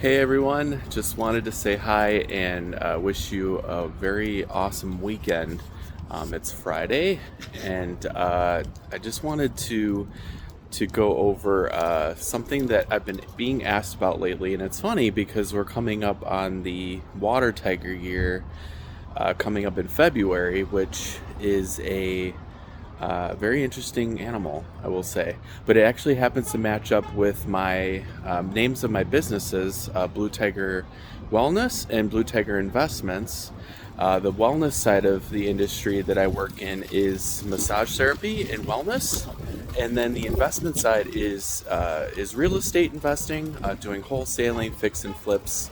Hey everyone, just wanted to say hi and wish you a very awesome weekend. It's Friday, and I just wanted to go over something that I've been being asked about lately, and it's funny because we're coming up on the water tiger year, coming up in February, which is a very interesting animal, I will say. But it actually happens to match up with my names of my businesses, Blue Tiger Wellness and Blue Tiger Investments. The wellness side of the industry that I work in is massage therapy and wellness, and then the investment side is real estate investing, doing wholesaling, fix and flips,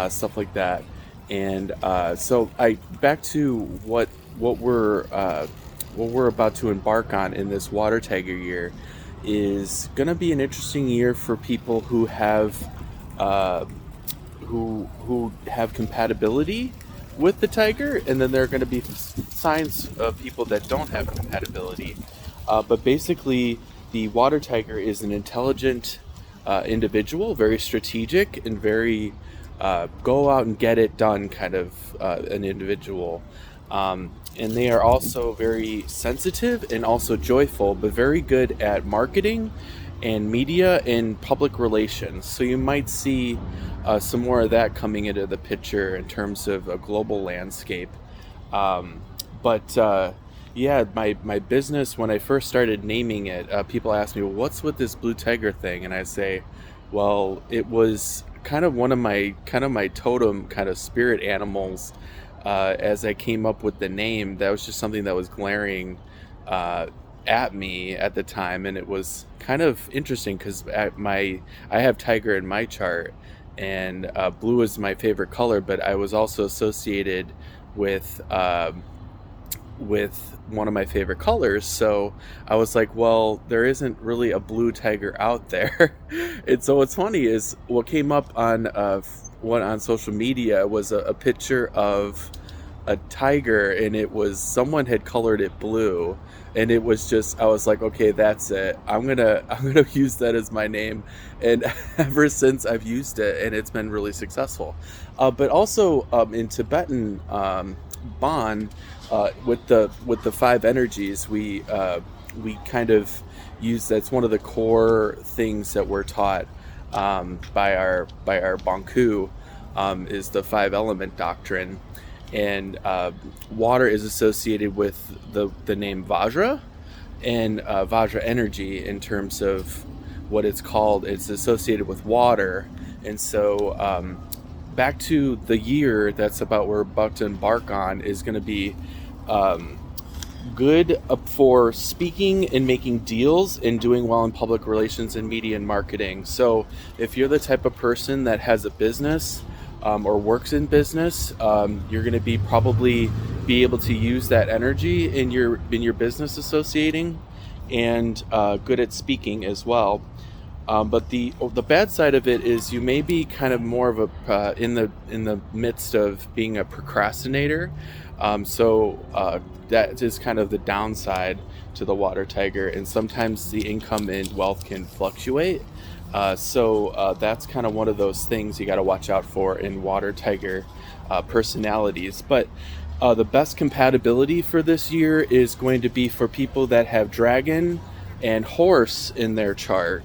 stuff like that. And so I back to what we're about to embark on in this water tiger year is going to be an interesting year for people who have uh, who have compatibility with the tiger, and then there are going to be signs of people that don't have compatibility. But basically, the water tiger is an intelligent individual, very strategic, and very go out and get it done kind of an individual. And they are also very sensitive and also joyful, but very good at marketing and media and public relations. So you might see some more of that coming into the picture in terms of a global landscape. Um, but yeah, my business, when I first started naming it, people ask me, well, what's with this blue tiger thing? And I say, well, it was kind of my totem kind of spirit animals. As I came up with the name, that was just something that was glaring uh, at me at the time, and it was kind of interesting because I have tiger in my chart, and blue is my favorite color, but I was also associated with with one of my favorite colors. So I was like, well, there isn't really a blue tiger out there. And so what's funny is what came up on what on social media was a picture of a tiger, and it was someone had colored it blue, and it was just I was like, okay, that's it. I'm gonna use that as my name, and ever since I've used it, and it's been really successful. But also in Tibetan Bon, with the five energies, we kind of use that's one of the core things that we're taught by our Bonku, is the five element doctrine, and water is associated with the name Vajra, and Vajra energy in terms of what it's called. It's associated with water, and so back to the year that's about we're about to embark on is going to be um, good for speaking and making deals and doing well in public relations and media and marketing. So if you're the type of person that has a business or works in business, you're going to be probably be able to use that energy in your business associating, and good at speaking as well. But the bad side of it is you may be kind of more of a in the midst of being a procrastinator. So that is kind of the downside to the water tiger, and sometimes the income and wealth can fluctuate. So that's kind of one of those things you got to watch out for in water tiger personalities. But the best compatibility for this year is going to be for people that have dragon and horse in their chart.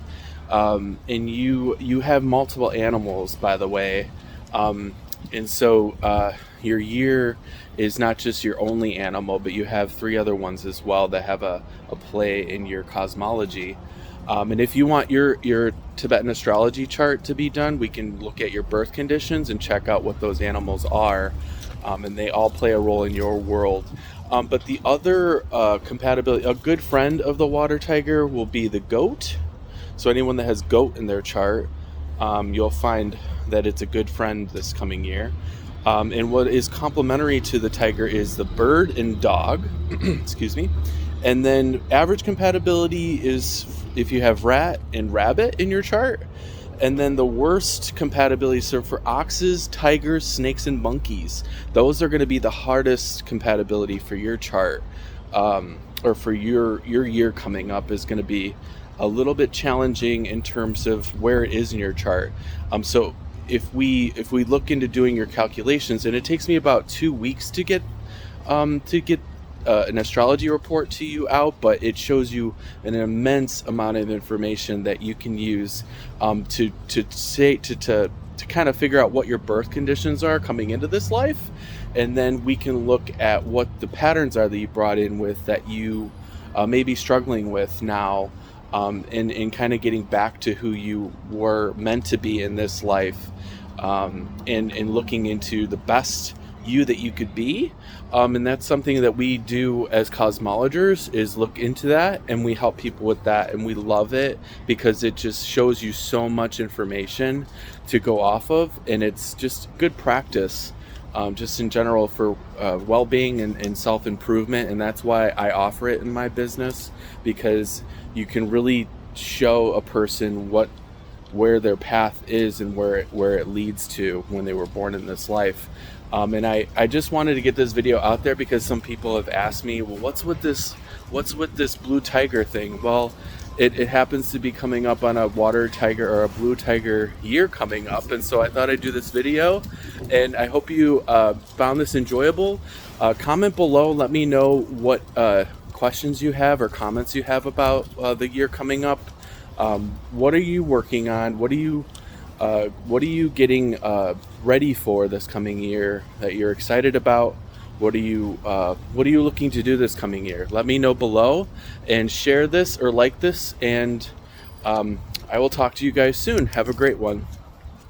And you have multiple animals, by the way. And so your year is not just your only animal, but you have three other ones as well that have a play in your cosmology. And if you want your Tibetan astrology chart to be done, we can look at your birth conditions and check out what those animals are. And they all play a role in your world. But the other compatibility, a good friend of the water tiger will be the goat. So anyone that has goat in their chart, you'll find that it's a good friend this coming year. And what is complementary to the tiger is the bird and dog. Excuse me. And then average compatibility is if you have rat and rabbit in your chart. And then the worst compatibility, so for oxes, tigers, snakes, and monkeys, those are going to be the hardest compatibility for your chart, or for your year coming up is going to be a little bit challenging in terms of where it is in your chart. So if we look into doing your calculations, and it takes me about 2 weeks to get an astrology report to you out, but it shows you an immense amount of information that you can use to kind of figure out what your birth conditions are coming into this life, and then we can look at what the patterns are that you brought in with that you may be struggling with now, and kind of getting back to who you were meant to be in this life, and looking into the best you that you could be, and that's something that we do as cosmologers, is look into that, and we help people with that, and we love it because it just shows you so much information to go off of, and it's just good practice, just in general for well-being and self-improvement. And that's why I offer it in my business, because you can really show a person where their path is and where it leads to when they were born in this life. And I just wanted to get this video out there because some people have asked me, well, what's with this blue tiger thing? Well, it happens to be coming up on a water tiger or a blue tiger year coming up, and so I thought I'd do this video, and I hope you found this enjoyable. Comment below, let me know what questions you have or comments you have about the year coming up. What are you working on? What are you getting ready for this coming year that you're excited about? What are you looking to do this coming year? Let me know below, and share this or like this, and I will talk to you guys soon. Have a great one.